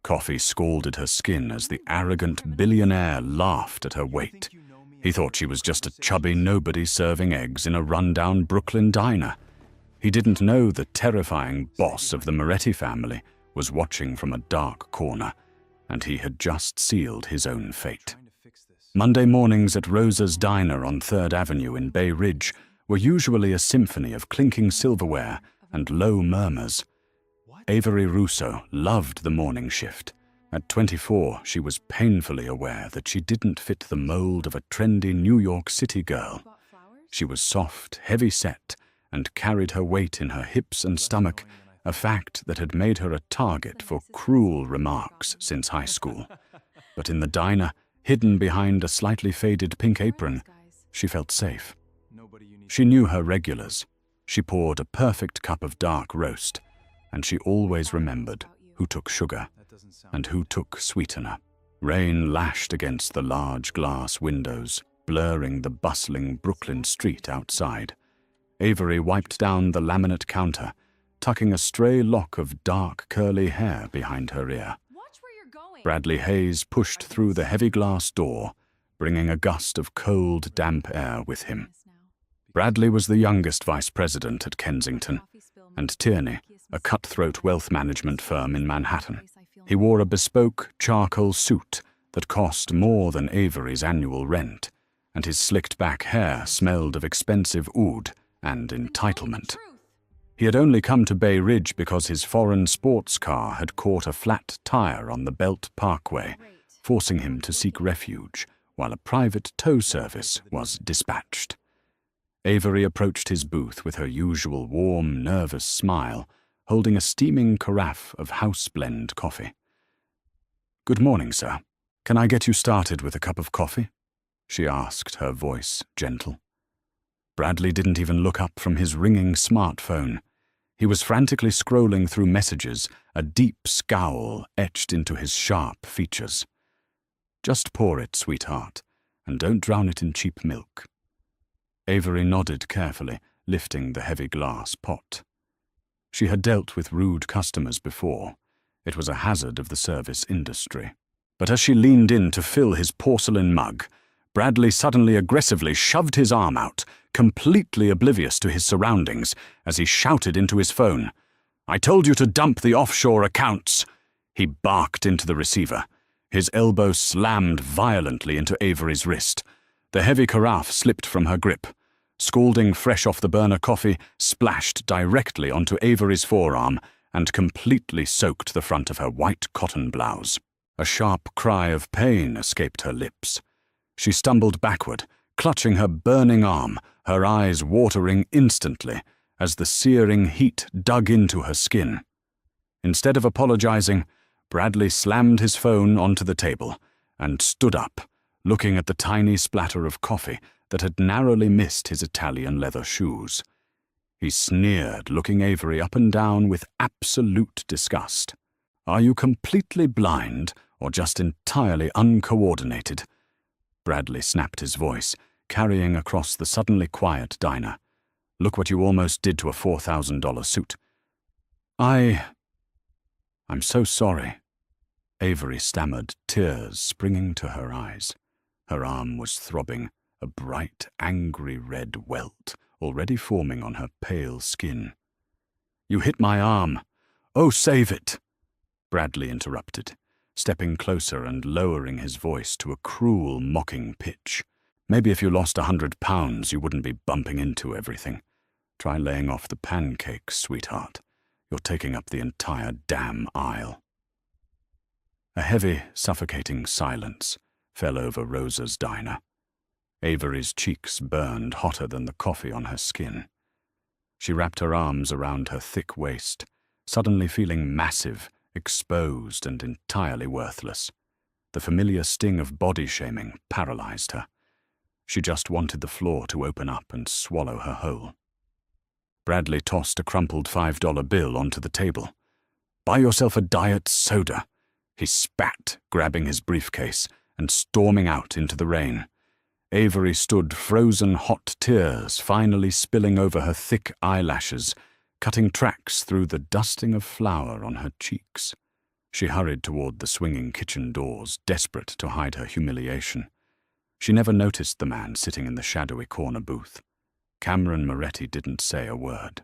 Coffee scalded her skin as the arrogant billionaire laughed at her weight. He thought she was just a chubby nobody serving eggs in a rundown Brooklyn diner. He didn't know the terrifying boss of the Moretti family was watching from a dark corner, and he had just sealed his own fate. Monday mornings at Rosa's Diner on 3rd Avenue in Bay Ridge were usually a symphony of clinking silverware and low murmurs. Avery Russo loved the morning shift. At 24, she was painfully aware that she didn't fit the mold of a trendy New York City girl. She was soft, heavy-set, and carried her weight in her hips and stomach, a fact that had made her a target for cruel remarks since high school. But in the diner, hidden behind a slightly faded pink apron, she felt safe. She knew her regulars. She poured a perfect cup of dark roast, and she always remembered who took sugar and who took sweetener. Rain lashed against the large glass windows, blurring the bustling Brooklyn street outside. Avery wiped down the laminate counter, tucking a stray lock of dark, curly hair behind her ear. Bradley Hayes pushed through the heavy glass door, bringing a gust of cold, damp air with him. Bradley was the youngest vice president at Kensington, and Tierney, a cutthroat wealth management firm in Manhattan. He wore a bespoke charcoal suit that cost more than Avery's annual rent, and his slicked-back hair smelled of expensive oud and entitlement. He had only come to Bay Ridge because his foreign sports car had caught a flat tire on the Belt Parkway, forcing him to seek refuge while a private tow service was dispatched. Avery approached his booth with her usual warm, nervous smile, holding a steaming carafe of house blend coffee. "Good morning, sir. Can I get you started with a cup of coffee?" she asked, her voice gentle. Bradley didn't even look up from his ringing smartphone. He was frantically scrolling through messages, a deep scowl etched into his sharp features. "Just pour it, sweetheart, and don't drown it in cheap milk." Avery nodded carefully, lifting the heavy glass pot. She had dealt with rude customers before. It was a hazard of the service industry. But as she leaned in to fill his porcelain mug, Bradley suddenly aggressively shoved his arm out, completely oblivious to his surroundings, as he shouted into his phone. "I told you to dump the offshore accounts!" He barked into the receiver. His elbow slammed violently into Avery's wrist. The heavy carafe slipped from her grip. Scalding fresh off the burner coffee splashed directly onto Avery's forearm and completely soaked the front of her white cotton blouse. A sharp cry of pain escaped her lips. She stumbled backward, clutching her burning arm, her eyes watering instantly as the searing heat dug into her skin. Instead of apologizing, Bradley slammed his phone onto the table and stood up, looking at the tiny splatter of coffee that had narrowly missed his Italian leather shoes. He sneered, looking Avery up and down with absolute disgust. "Are you completely blind or just entirely uncoordinated?" Bradley snapped his voice, carrying across the suddenly quiet diner. "Look what you almost did to a $4,000 suit." I'm so sorry," Avery stammered, tears springing to her eyes. Her arm was throbbing, a bright, angry red welt already forming on her pale skin. "You hit my arm. Oh, save it!" Bradley interrupted, stepping closer and lowering his voice to a cruel, mocking pitch. "Maybe if you lost 100 pounds, you wouldn't be bumping into everything. Try laying off the pancakes, sweetheart. You're taking up the entire damn aisle." A heavy, suffocating silence fell over Rosa's diner. Avery's cheeks burned hotter than the coffee on her skin. She wrapped her arms around her thick waist, suddenly feeling massive, exposed, and entirely worthless. The familiar sting of body-shaming paralyzed her. She just wanted the floor to open up and swallow her whole. Bradley tossed a crumpled $5 bill onto the table. "Buy yourself a diet soda," he spat, grabbing his briefcase and storming out into the rain. Avery stood, frozen hot tears finally spilling over her thick eyelashes, cutting tracks through the dusting of flour on her cheeks. She hurried toward the swinging kitchen doors, desperate to hide her humiliation. She never noticed the man sitting in the shadowy corner booth. Cameron Moretti didn't say a word.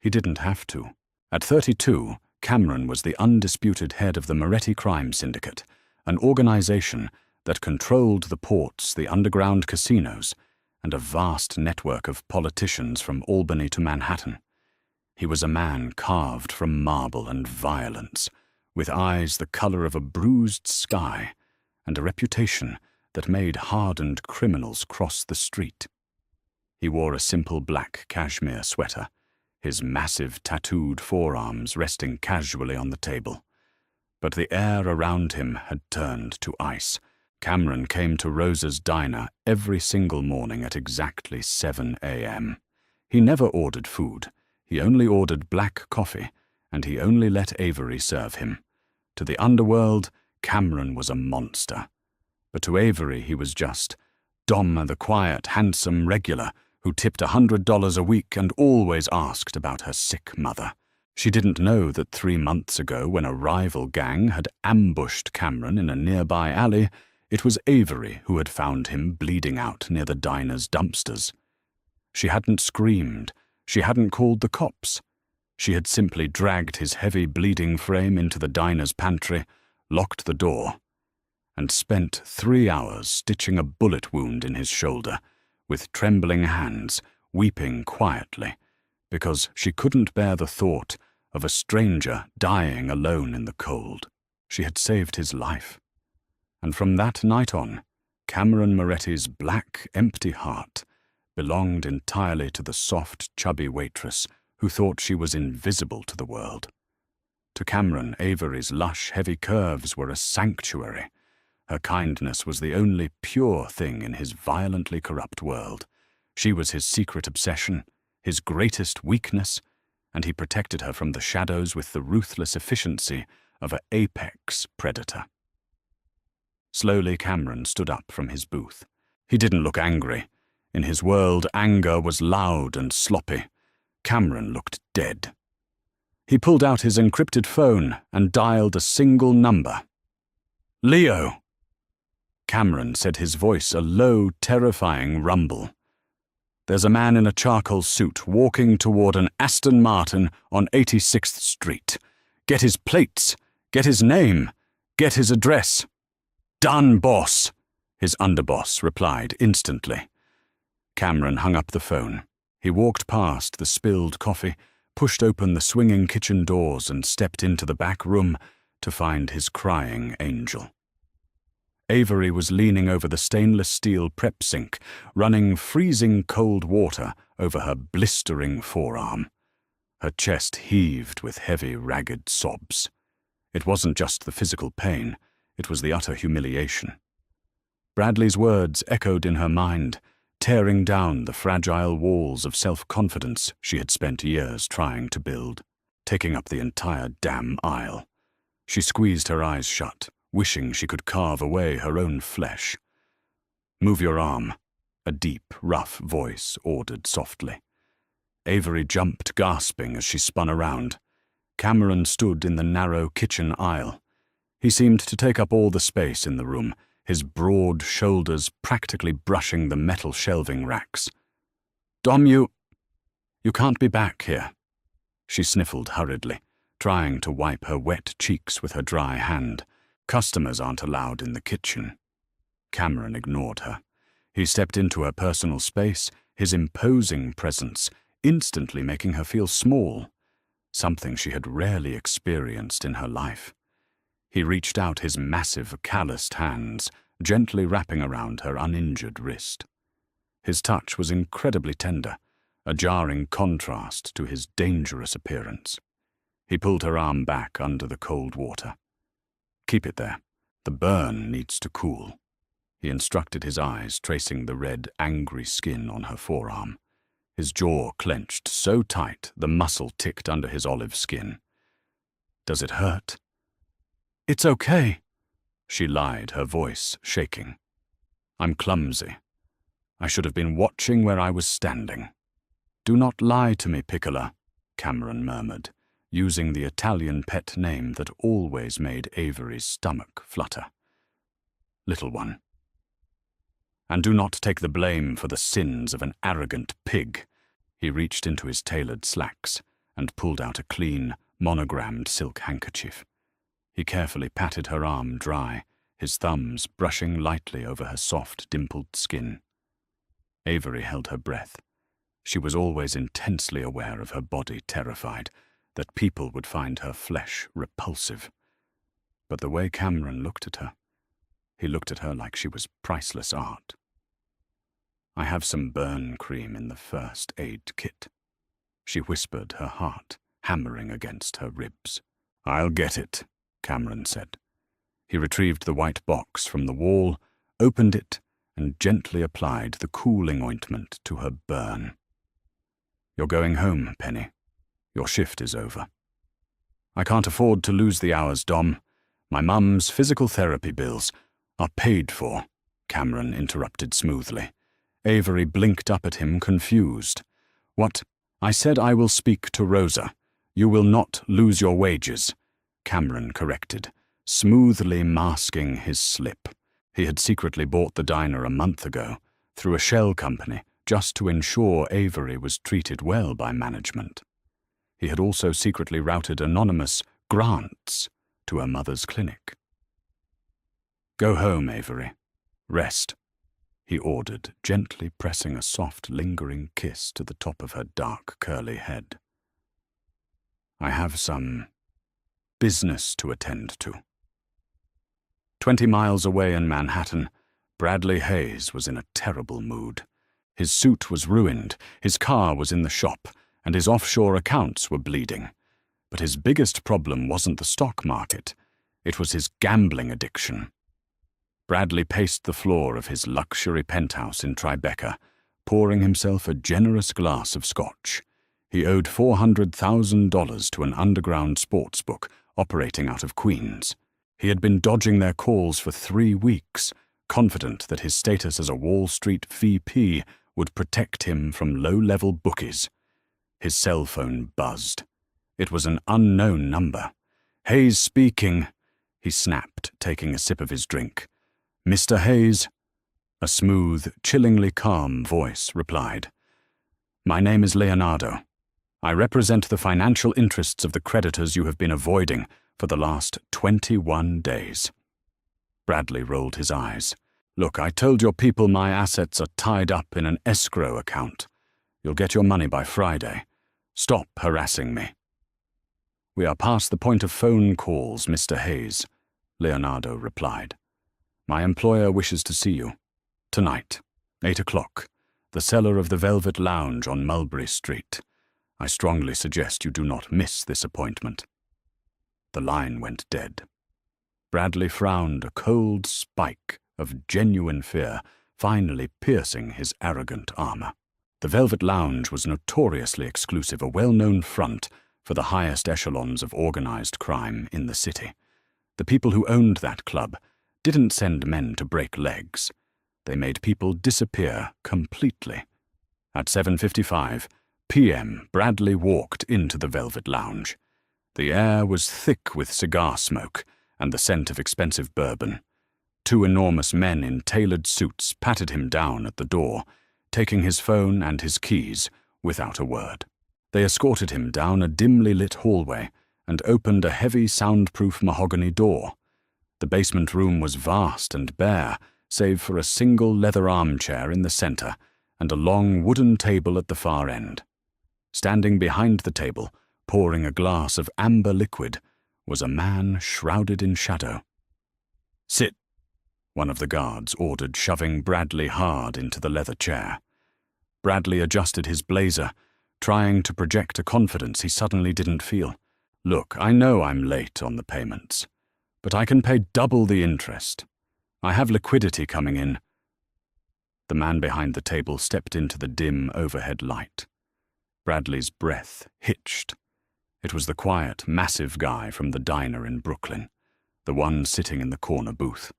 He didn't have to. At 32, Cameron was the undisputed head of the Moretti Crime Syndicate, an organization that controlled the ports, the underground casinos, and a vast network of politicians from Albany to Manhattan. He was a man carved from marble and violence, with eyes the color of a bruised sky, and a reputation that made hardened criminals cross the street. He wore a simple black cashmere sweater, his massive tattooed forearms resting casually on the table. But the air around him had turned to ice. Cameron came to Rosa's diner every single morning at exactly 7 a.m. He never ordered food. He only ordered black coffee, and he only let Avery serve him. To the underworld, Cameron was a monster. But to Avery he was just Dom, the quiet, handsome regular who tipped $100 a week and always asked about her sick mother. She didn't know that 3 months ago, when a rival gang had ambushed Cameron in a nearby alley, it was Avery who had found him bleeding out near the diner's dumpsters. She hadn't screamed. She hadn't called the cops. She had simply dragged his heavy bleeding frame into the diner's pantry, locked the door, and spent 3 hours stitching a bullet wound in his shoulder, with trembling hands, weeping quietly, because she couldn't bear the thought of a stranger dying alone in the cold. She had saved his life. And from that night on, Cameron Moretti's black, empty heart belonged entirely to the soft, chubby waitress who thought she was invisible to the world. To Cameron, Avery's lush, heavy curves were a sanctuary. Her kindness was the only pure thing in his violently corrupt world. She was his secret obsession, his greatest weakness, and he protected her from the shadows with the ruthless efficiency of an apex predator. Slowly, Cameron stood up from his booth. He didn't look angry. In his world, anger was loud and sloppy. Cameron looked dead. He pulled out his encrypted phone and dialed a single number. "Leo!" Cameron said, his voice a low, terrifying rumble. "There's a man in a charcoal suit walking toward an Aston Martin on 86th Street. Get his plates. Get his name. Get his address." "Done, boss," his underboss replied instantly. Cameron hung up the phone. He walked past the spilled coffee, pushed open the swinging kitchen doors, and stepped into the back room to find his crying angel. Avery was leaning over the stainless steel prep sink, running freezing cold water over her blistering forearm. Her chest heaved with heavy, ragged sobs. It wasn't just the physical pain, it was the utter humiliation. Bradley's words echoed in her mind, tearing down the fragile walls of self-confidence she had spent years trying to build, taking up the entire damn aisle. She squeezed her eyes shut, wishing she could carve away her own flesh. "Move your arm," a deep, rough voice ordered softly. Avery jumped, gasping, as she spun around. Cameron stood in the narrow kitchen aisle. He seemed to take up all the space in the room, his broad shoulders practically brushing the metal shelving racks. "Dom, you can't be back here." She sniffled hurriedly, trying to wipe her wet cheeks with her dry hand. "Customers aren't allowed in the kitchen." Cameron ignored her. He stepped into her personal space, his imposing presence instantly making her feel small, something she had rarely experienced in her life. He reached out his massive, calloused hands, gently wrapping around her uninjured wrist. His touch was incredibly tender, a jarring contrast to his dangerous appearance. He pulled her arm back under the cold water. "Keep it there. The burn needs to cool," he instructed, his eyes tracing the red, angry skin on her forearm. His jaw clenched so tight the muscle ticked under his olive skin. "Does it hurt?" "It's okay," she lied, her voice shaking. "I'm clumsy. I should have been watching where I was standing." "Do not lie to me, Piccola," Cameron murmured. using the Italian pet name that always made Avery's stomach flutter. Little one. And do not take the blame for the sins of an arrogant pig. He reached into his tailored slacks and pulled out a clean, monogrammed silk handkerchief. He carefully patted her arm dry, his thumbs brushing lightly over her soft, dimpled skin. Avery held her breath. She was always intensely aware of her body terrified, that people would find her flesh repulsive. But the way Cameron looked at her, he looked at her like she was priceless art. I have some burn cream in the first aid kit, she whispered, her heart hammering against her ribs. I'll get it, Cameron said. He retrieved the white box from the wall, opened it, and gently applied the cooling ointment to her burn. You're going home, Penny. Your shift is over. I can't afford to lose the hours, Dom. My mum's physical therapy bills are paid for, Cameron interrupted smoothly. Avery blinked up at him, confused. What? I said I will speak to Rosa. You will not lose your wages, Cameron corrected, smoothly masking his slip. He had secretly bought the diner a month ago, through a shell company, just to ensure Avery was treated well by management. He had also secretly routed anonymous grants to her mother's clinic. Go home, Avery. Rest, he ordered, gently pressing a soft, lingering kiss to the top of her dark, curly head. I have some business to attend to. 20 miles away in Manhattan, Bradley Hayes was in a terrible mood. His suit was ruined, his car was in the shop, and his offshore accounts were bleeding. But his biggest problem wasn't the stock market. It was his gambling addiction. Bradley paced the floor of his luxury penthouse in Tribeca, pouring himself a generous glass of scotch. He owed $400,000 to an underground sports book operating out of Queens. He had been dodging their calls for 3 weeks, confident that his status as a Wall Street VP would protect him from low-level bookies. His cell phone buzzed. It was an unknown number. Hayes speaking, he snapped, taking a sip of his drink. Mr. Hayes? A smooth, chillingly calm voice replied. My name is Leonardo. I represent the financial interests of the creditors you have been avoiding for the last 21 days. Bradley rolled his eyes. Look, I told your people my assets are tied up in an escrow account. You'll get your money by Friday. Stop harassing me. We are past the point of phone calls, Mr. Hayes, Leonardo replied. My employer wishes to see you. Tonight, 8 o'clock, the cellar of the Velvet Lounge on Mulberry Street. I strongly suggest you do not miss this appointment. The line went dead. Bradley frowned, a cold spike of genuine fear finally piercing his arrogant armor. The Velvet Lounge was notoriously exclusive, a well-known front for the highest echelons of organized crime in the city. The people who owned that club didn't send men to break legs. They made people disappear completely. At 7:55 p.m., Bradley walked into the Velvet Lounge. The air was thick with cigar smoke and the scent of expensive bourbon. 2 enormous men in tailored suits patted him down at the door, taking his phone and his keys without a word. They escorted him down a dimly lit hallway and opened a heavy soundproof mahogany door. The basement room was vast and bare, save for a single leather armchair in the center and a long wooden table at the far end. Standing behind the table, pouring a glass of amber liquid, was a man shrouded in shadow. Sit, one of the guards ordered, shoving Bradley hard into the leather chair. Bradley adjusted his blazer, trying to project a confidence he suddenly didn't feel. Look, I know I'm late on the payments, but I can pay double the interest. I have liquidity coming in. The man behind the table stepped into the dim overhead light. Bradley's breath hitched. It was the quiet, massive guy from the diner in Brooklyn, the one sitting in the corner booth.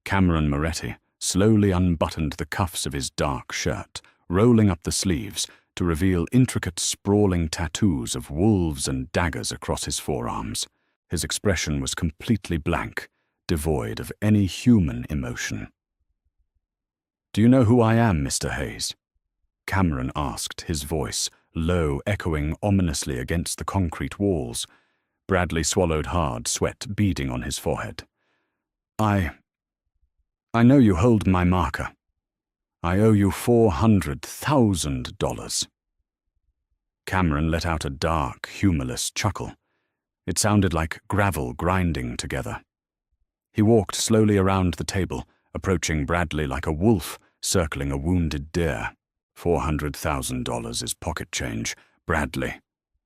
Cameron Moretti slowly unbuttoned the cuffs of his dark shirt, rolling up the sleeves, to reveal intricate, sprawling tattoos of wolves and daggers across his forearms. His expression was completely blank, devoid of any human emotion. "Do you know who I am, Mr. Hayes?" Cameron asked, his voice low, echoing ominously against the concrete walls. Bradley swallowed hard, sweat beading on his forehead. I know you hold my marker. I owe you $400,000. Cameron let out a dark, humorless chuckle. It sounded like gravel grinding together. He walked slowly around the table, approaching Bradley like a wolf circling a wounded deer. $400,000 is pocket change, Bradley,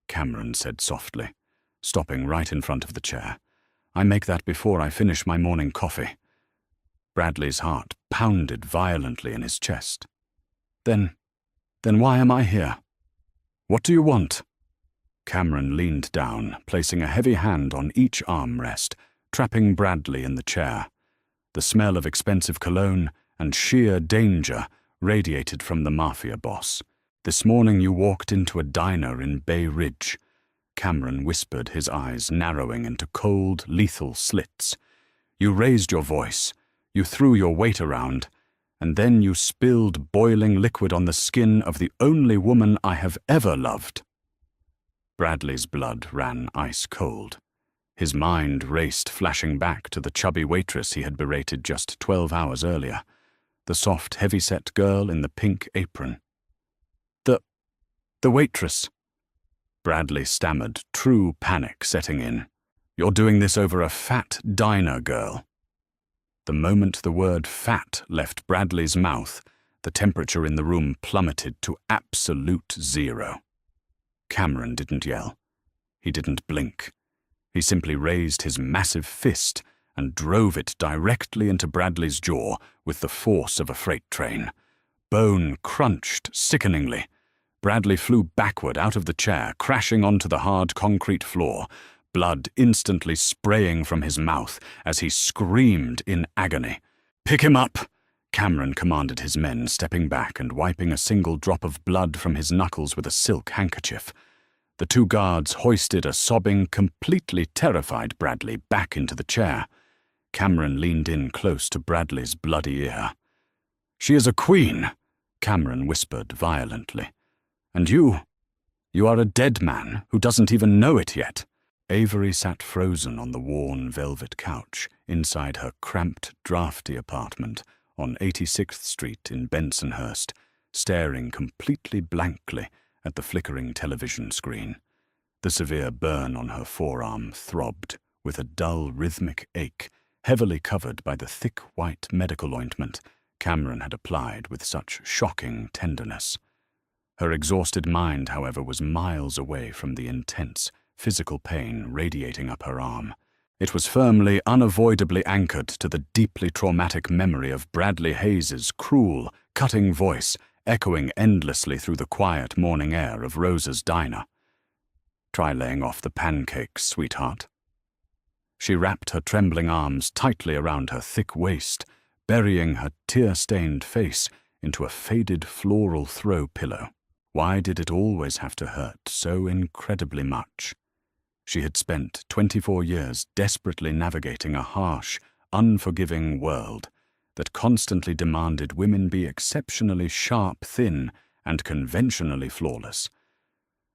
Cameron said softly, stopping right in front of the chair. I make that before I finish my morning coffee. Bradley's heart pounded violently in his chest. Then why am I here? What do you want? Cameron leaned down, placing a heavy hand on each armrest, trapping Bradley in the chair. The smell of expensive cologne and sheer danger radiated from the Mafia boss. This morning you walked into a diner in Bay Ridge. Cameron whispered, his eyes narrowing into cold, lethal slits. You raised your voice, you threw your weight around, and then you spilled boiling liquid on the skin of the only woman I have ever loved. Bradley's blood ran ice cold. His mind raced, flashing back to the chubby waitress he had berated just 12 hours earlier, the soft, heavy-set girl in the pink apron. The waitress. Bradley stammered, true panic setting in. You're doing this over a fat diner girl. The moment the word fat left Bradley's mouth, the temperature in the room plummeted to absolute zero. Cameron didn't yell. He didn't blink. He simply raised his massive fist and drove it directly into Bradley's jaw with the force of a freight train. Bone crunched sickeningly. Bradley flew backward out of the chair, crashing onto the hard concrete floor, blood instantly spraying from his mouth as he screamed in agony. "Pick him up!" Cameron commanded his men, stepping back and wiping a single drop of blood from his knuckles with a silk handkerchief. The two guards hoisted a sobbing, completely terrified Bradley back into the chair. Cameron leaned in close to Bradley's bloody ear. "She is a queen," Cameron whispered violently. "And you are a dead man who doesn't even know it yet." Avery sat frozen on the worn velvet couch inside her cramped, drafty apartment on 86th Street in Bensonhurst, staring completely blankly at the flickering television screen. The severe burn on her forearm throbbed with a dull, rhythmic ache, heavily covered by the thick white medical ointment Cameron had applied with such shocking tenderness. Her exhausted mind, however, was miles away from the intense, physical pain radiating up her arm. It was firmly, unavoidably anchored to the deeply traumatic memory of Bradley Hayes's cruel, cutting voice echoing endlessly through the quiet morning air of Rosa's diner. "Try laying off the pancakes, sweetheart." She wrapped her trembling arms tightly around her thick waist, burying her tear-stained face into a faded floral throw pillow. Why did it always have to hurt so incredibly much? She had spent 24 years desperately navigating a harsh, unforgiving world that constantly demanded women be exceptionally sharp, thin, and conventionally flawless.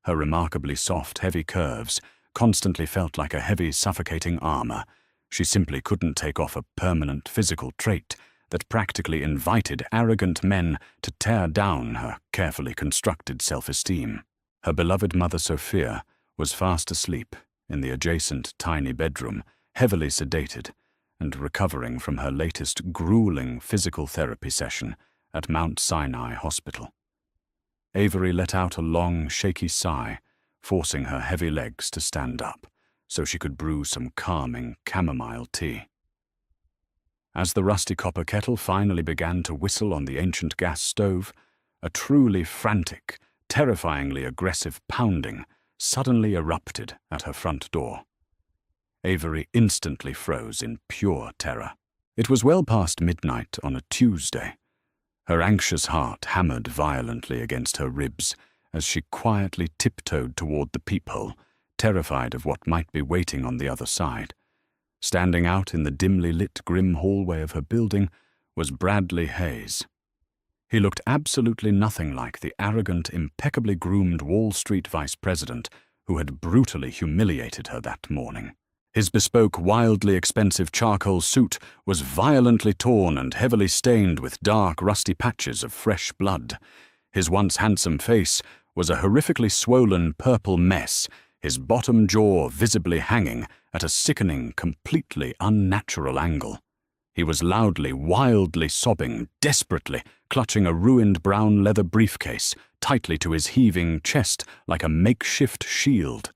Her remarkably soft, heavy curves constantly felt like a heavy, suffocating armor. She simply couldn't take off a permanent physical trait that practically invited arrogant men to tear down her carefully constructed self-esteem. Her beloved mother Sophia was fast asleep in the adjacent tiny bedroom, heavily sedated, and recovering from her latest grueling physical therapy session at Mount Sinai Hospital. Avery let out a long, shaky sigh, forcing her heavy legs to stand up so she could brew some calming chamomile tea. As the rusty copper kettle finally began to whistle on the ancient gas stove, a truly frantic, terrifyingly aggressive pounding suddenly erupted at her front door. Avery instantly froze in pure terror. It was well past midnight on a Tuesday. Her anxious heart hammered violently against her ribs as she quietly tiptoed toward the peephole, terrified of what might be waiting on the other side. Standing out in the dimly lit grim hallway of her building was Bradley Hayes. He looked absolutely nothing like the arrogant, impeccably groomed Wall Street vice president who had brutally humiliated her that morning. His bespoke, wildly expensive charcoal suit was violently torn and heavily stained with dark, rusty patches of fresh blood. His once handsome face was a horrifically swollen purple mess, his bottom jaw visibly hanging at a sickening, completely unnatural angle. He was loudly, wildly sobbing, desperately, clutching a ruined brown leather briefcase tightly to his heaving chest like a makeshift shield.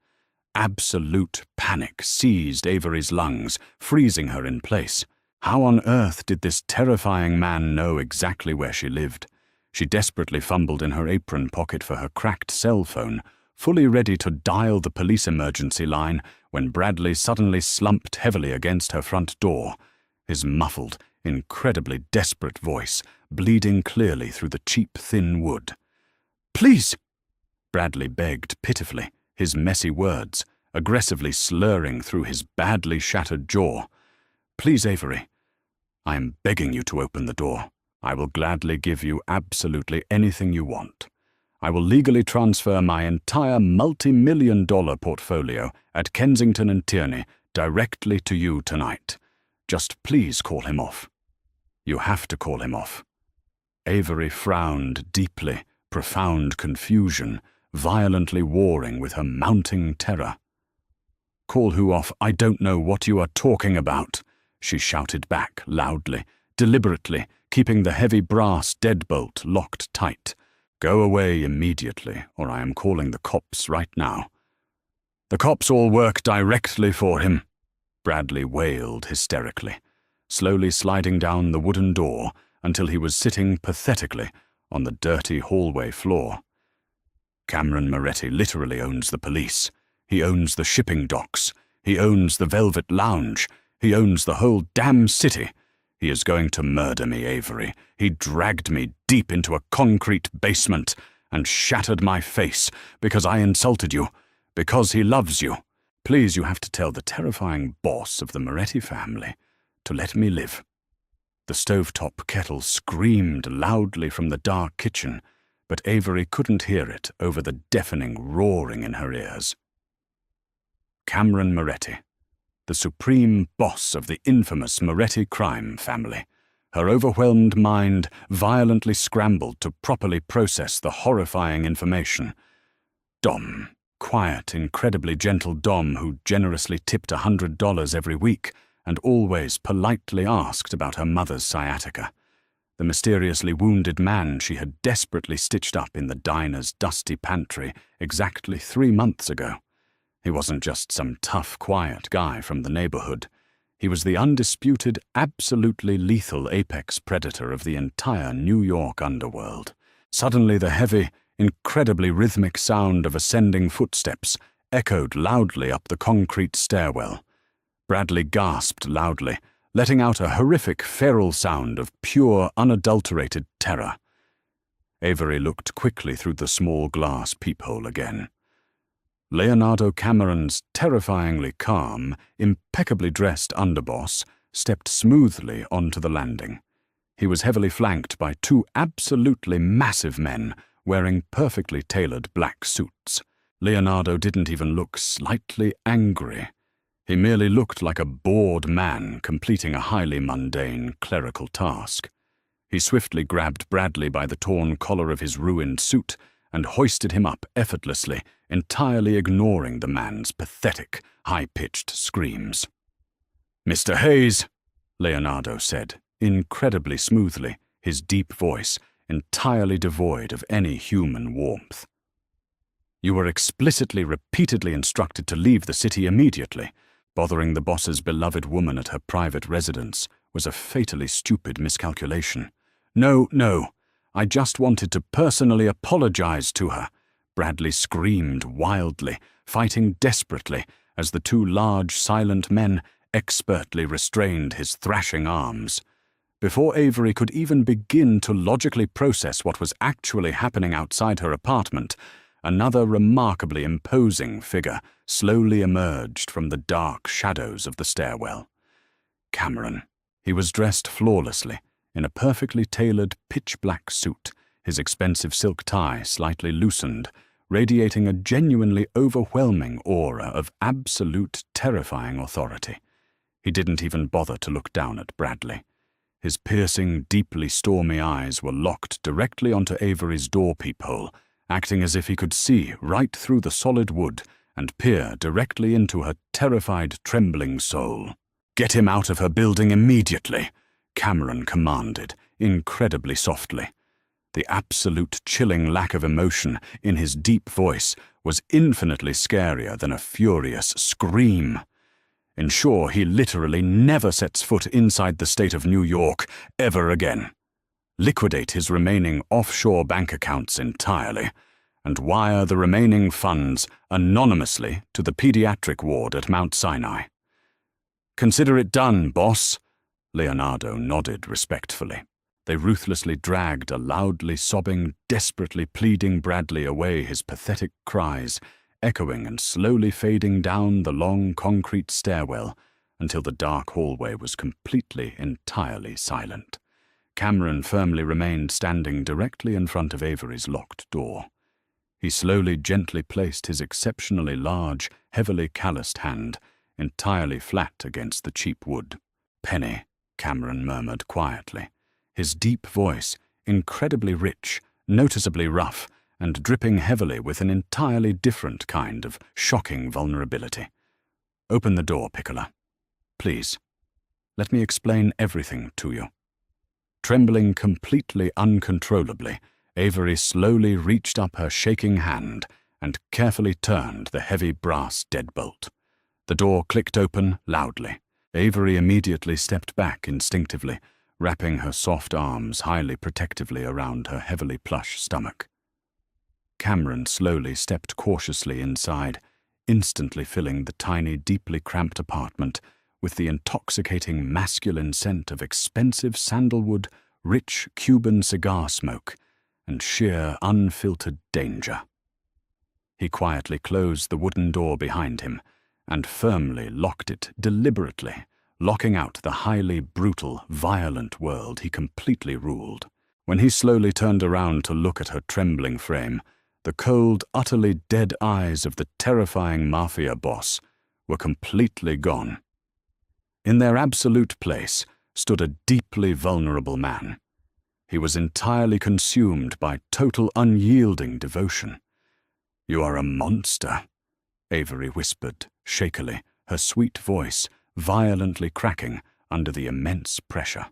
Absolute panic seized Avery's lungs, freezing her in place. How on earth did this terrifying man know exactly where she lived? She desperately fumbled in her apron pocket for her cracked cell phone, fully ready to dial the police emergency line when Bradley suddenly slumped heavily against her front door, his muffled, incredibly desperate voice bleeding clearly through the cheap, thin wood. "Please!" Bradley begged pitifully, his messy words aggressively slurring through his badly shattered jaw. "Please, Avery, I am begging you to open the door. I will gladly give you absolutely anything you want. I will legally transfer my entire multi-million-dollar portfolio at Kensington and Tierney directly to you tonight. Just please call him off. You have to call him off." Avery frowned deeply, profound confusion, violently warring with her mounting terror. "Call who off? I don't know what you are talking about," she shouted back loudly, deliberately, keeping the heavy brass deadbolt locked tight. "Go away immediately, or I am calling the cops right now." "The cops all work directly for him," Bradley wailed hysterically, slowly sliding down the wooden door until he was sitting pathetically on the dirty hallway floor. "Cameron Moretti literally owns the police. He owns the shipping docks. He owns the Velvet Lounge. He owns the whole damn city. He is going to murder me, Avery. He dragged me deep into a concrete basement and shattered my face because I insulted you, because he loves you. Please, you have to tell the terrifying boss of the Moretti family to let me live." The stovetop kettle screamed loudly from the dark kitchen, but Avery couldn't hear it over the deafening roaring in her ears. Cameron Moretti, the supreme boss of the infamous Moretti crime family. Her overwhelmed mind violently scrambled to properly process the horrifying information. Dom, quiet, incredibly gentle Dom who generously tipped $100 every week and always politely asked about her mother's sciatica. The mysteriously wounded man she had desperately stitched up in the diner's dusty pantry exactly 3 months ago. He wasn't just some tough, quiet guy from the neighborhood. He was the undisputed, absolutely lethal apex predator of the entire New York underworld. Suddenly the heavy, incredibly rhythmic sound of ascending footsteps echoed loudly up the concrete stairwell. Bradley gasped loudly, letting out a horrific feral sound of pure, unadulterated terror. Avery looked quickly through the small glass peephole again. Leonardo Cameron's terrifyingly calm, impeccably dressed underboss stepped smoothly onto the landing. He was heavily flanked by 2 absolutely massive men wearing perfectly tailored black suits. Leonardo didn't even look slightly angry. He merely looked like a bored man completing a highly mundane clerical task. He swiftly grabbed Bradley by the torn collar of his ruined suit and hoisted him up effortlessly, entirely ignoring the man's pathetic, high-pitched screams. "Mr. Hayes," Leonardo said, incredibly smoothly, his deep voice entirely devoid of any human warmth. "You were explicitly, repeatedly instructed to leave the city immediately. Bothering the boss's beloved woman at her private residence was a fatally stupid miscalculation." No, I just wanted to personally apologize to her," Bradley screamed wildly, fighting desperately as the 2 large, silent men expertly restrained his thrashing arms. Before Avery could even begin to logically process what was actually happening outside her apartment, another remarkably imposing figure slowly emerged from the dark shadows of the stairwell. Cameron. He was dressed flawlessly, in a perfectly tailored pitch-black suit, his expensive silk tie slightly loosened, radiating a genuinely overwhelming aura of absolute terrifying authority. He didn't even bother to look down at Bradley. His piercing, deeply stormy eyes were locked directly onto Avery's door peephole, acting as if he could see right through the solid wood and peer directly into her terrified, trembling soul. "Get him out of her building immediately," Cameron commanded, incredibly softly. The absolute chilling lack of emotion in his deep voice was infinitely scarier than a furious scream. Ensure he literally never sets foot inside the state of New York ever again. Liquidate his remaining offshore bank accounts entirely, and wire the remaining funds anonymously to the pediatric ward at Mount Sinai. "Consider it done, boss." Leonardo nodded respectfully. They ruthlessly dragged a loudly sobbing, desperately pleading Bradley away, his pathetic cries echoing and slowly fading down the long concrete stairwell until the dark hallway was completely, entirely silent. Cameron firmly remained standing directly in front of Avery's locked door. He slowly, gently placed his exceptionally large, heavily calloused hand entirely flat against the cheap wood. "Penny," Cameron murmured quietly, his deep voice incredibly rich, noticeably rough, and dripping heavily with an entirely different kind of shocking vulnerability. "Open the door, Piccola. Please. Let me explain everything to you." Trembling completely uncontrollably, Avery slowly reached up her shaking hand and carefully turned the heavy brass deadbolt. The door clicked open loudly. Avery immediately stepped back instinctively, wrapping her soft arms highly protectively around her heavily plush stomach. Cameron slowly stepped cautiously inside, instantly filling the tiny, deeply cramped apartment with the intoxicating masculine scent of expensive sandalwood, rich Cuban cigar smoke, and sheer, unfiltered danger. He quietly closed the wooden door behind him and firmly locked it deliberately, locking out the highly brutal, violent world he completely ruled. When he slowly turned around to look at her trembling frame, the cold, utterly dead eyes of the terrifying Mafia boss were completely gone. In their absolute place stood a deeply vulnerable man. He was entirely consumed by total unyielding devotion. "You are a monster," Avery whispered, shakily, her sweet voice violently cracking under the immense pressure.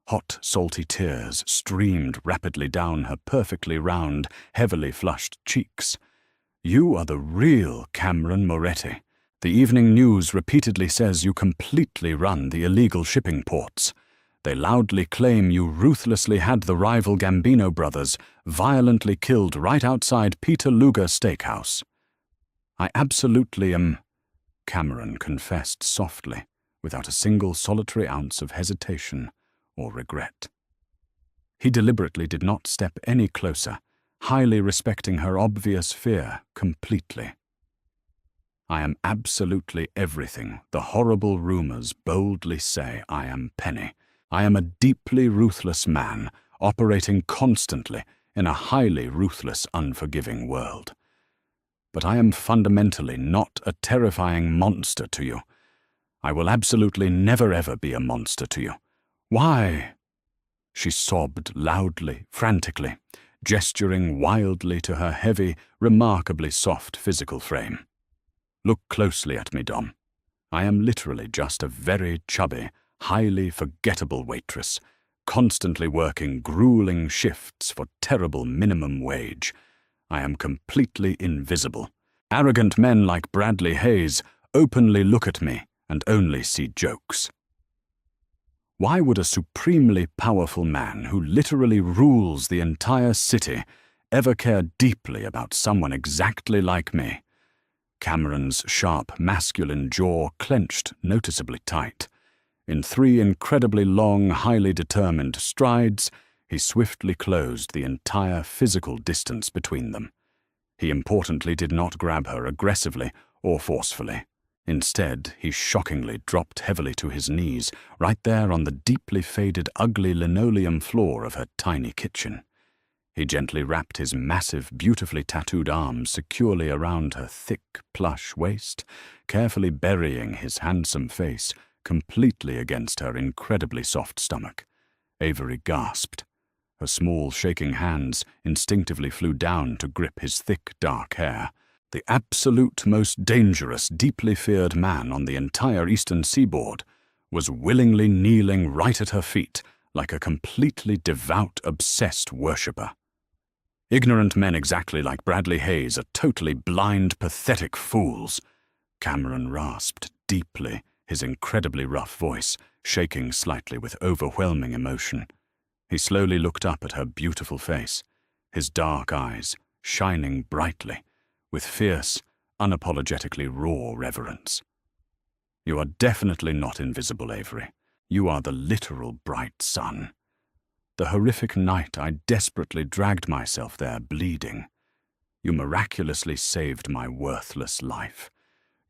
Hot, salty tears streamed rapidly down her perfectly round, heavily flushed cheeks. "You are the real Cameron Moretti. The Evening News repeatedly says you completely run the illegal shipping ports. They loudly claim you ruthlessly had the rival Gambino brothers violently killed right outside Peter Luger Steakhouse." "I absolutely am," Cameron confessed softly, without a single solitary ounce of hesitation or regret. He deliberately did not step any closer, highly respecting her obvious fear completely. "I am absolutely everything the horrible rumors boldly say I am, Penny. I am a deeply ruthless man, operating constantly in a highly ruthless, unforgiving world. But I am fundamentally not a terrifying monster to you. I will absolutely never ever be a monster to you. Why?" She sobbed loudly, frantically, gesturing wildly to her heavy, remarkably soft physical frame. "Look closely at me, Dom. I am literally just a very chubby, highly forgettable waitress, constantly working grueling shifts for terrible minimum wage. I am completely invisible. Arrogant men like Bradley Hayes openly look at me and only see jokes. Why would a supremely powerful man who literally rules the entire city ever care deeply about someone exactly like me?" Cameron's sharp, masculine jaw clenched noticeably tight. In 3 incredibly long, highly determined strides, he swiftly closed the entire physical distance between them. He importantly did not grab her aggressively or forcefully. Instead, he shockingly dropped heavily to his knees, right there on the deeply faded, ugly linoleum floor of her tiny kitchen. He gently wrapped his massive, beautifully tattooed arms securely around her thick, plush waist, carefully burying his handsome face completely against her incredibly soft stomach. Avery gasped. Her small, shaking hands instinctively flew down to grip his thick, dark hair. The absolute most dangerous, deeply feared man on the entire eastern seaboard was willingly kneeling right at her feet like a completely devout, obsessed worshipper. Ignorant men exactly like Bradley Hayes are totally blind, pathetic fools, Cameron rasped deeply, his incredibly rough voice shaking slightly with overwhelming emotion. He slowly looked up at her beautiful face, his dark eyes shining brightly, with fierce, unapologetically raw reverence. "You are definitely not invisible, Avery. You are the literal bright sun. The horrific night I desperately dragged myself there bleeding. You miraculously saved my worthless life.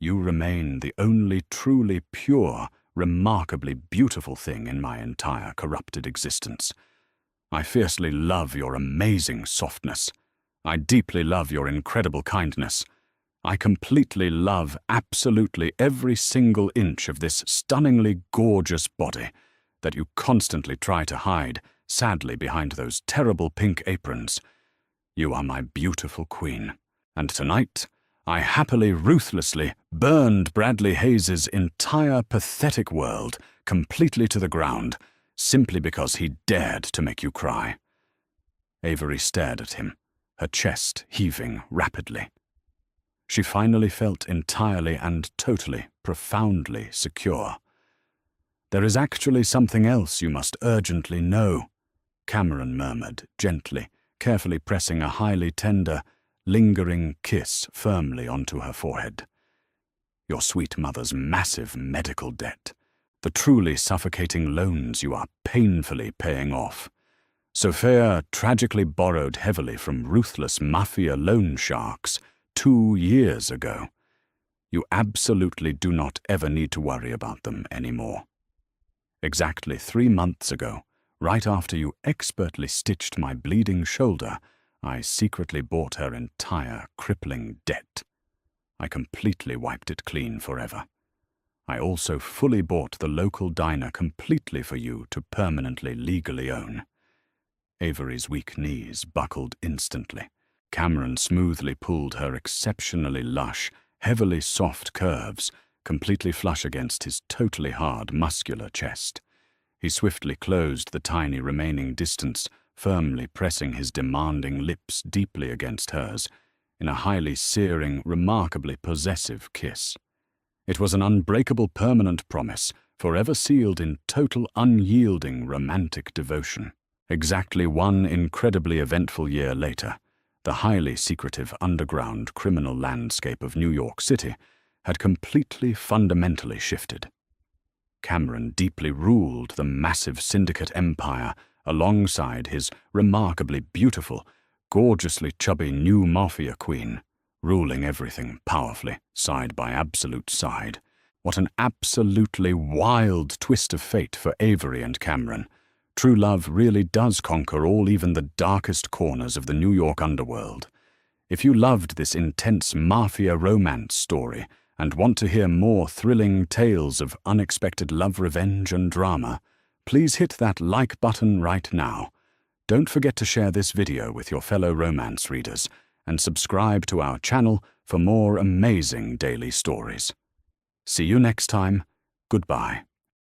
You remain the only truly pure, remarkably beautiful thing in my entire corrupted existence. I fiercely love your amazing softness. I deeply love your incredible kindness. I completely love absolutely every single inch of this stunningly gorgeous body that you constantly try to hide, sadly behind those terrible pink aprons. You are my beautiful queen. And tonight, I happily, ruthlessly burned Bradley Hayes's entire pathetic world completely to the ground, simply because he dared to make you cry." Avery stared at him, her chest heaving rapidly. She finally felt entirely and totally, profoundly secure. "There is actually something else you must urgently know," Cameron murmured gently, carefully pressing a highly tender, lingering kiss firmly onto her forehead. "Your sweet mother's massive medical debt, the truly suffocating loans you are painfully paying off. Sophia tragically borrowed heavily from ruthless Mafia loan sharks 2 years ago. You absolutely do not ever need to worry about them anymore. Exactly 3 months ago, right after you expertly stitched my bleeding shoulder, I secretly bought her entire crippling debt. I completely wiped it clean forever. I also fully bought the local diner completely for you to permanently legally own." Avery's weak knees buckled instantly. Cameron smoothly pulled her exceptionally lush, heavily soft curves completely flush against his totally hard, muscular chest. He swiftly closed the tiny remaining distance, firmly pressing his demanding lips deeply against hers, in a highly searing, remarkably possessive kiss. It was an unbreakable permanent promise, forever sealed in total unyielding romantic devotion. Exactly 1 incredibly eventful year later, the highly secretive underground criminal landscape of New York City had completely fundamentally shifted. Cameron deeply ruled the massive syndicate empire alongside his remarkably beautiful, gorgeously chubby new Mafia queen, ruling everything powerfully, side by absolute side. What an absolutely wild twist of fate for Avery and Cameron. True love really does conquer all, even the darkest corners of the New York underworld. If you loved this intense Mafia romance story and want to hear more thrilling tales of unexpected love, revenge, and drama, please hit that like button right now. Don't forget to share this video with your fellow romance readers and subscribe to our channel for more amazing daily stories. See you next time. Goodbye.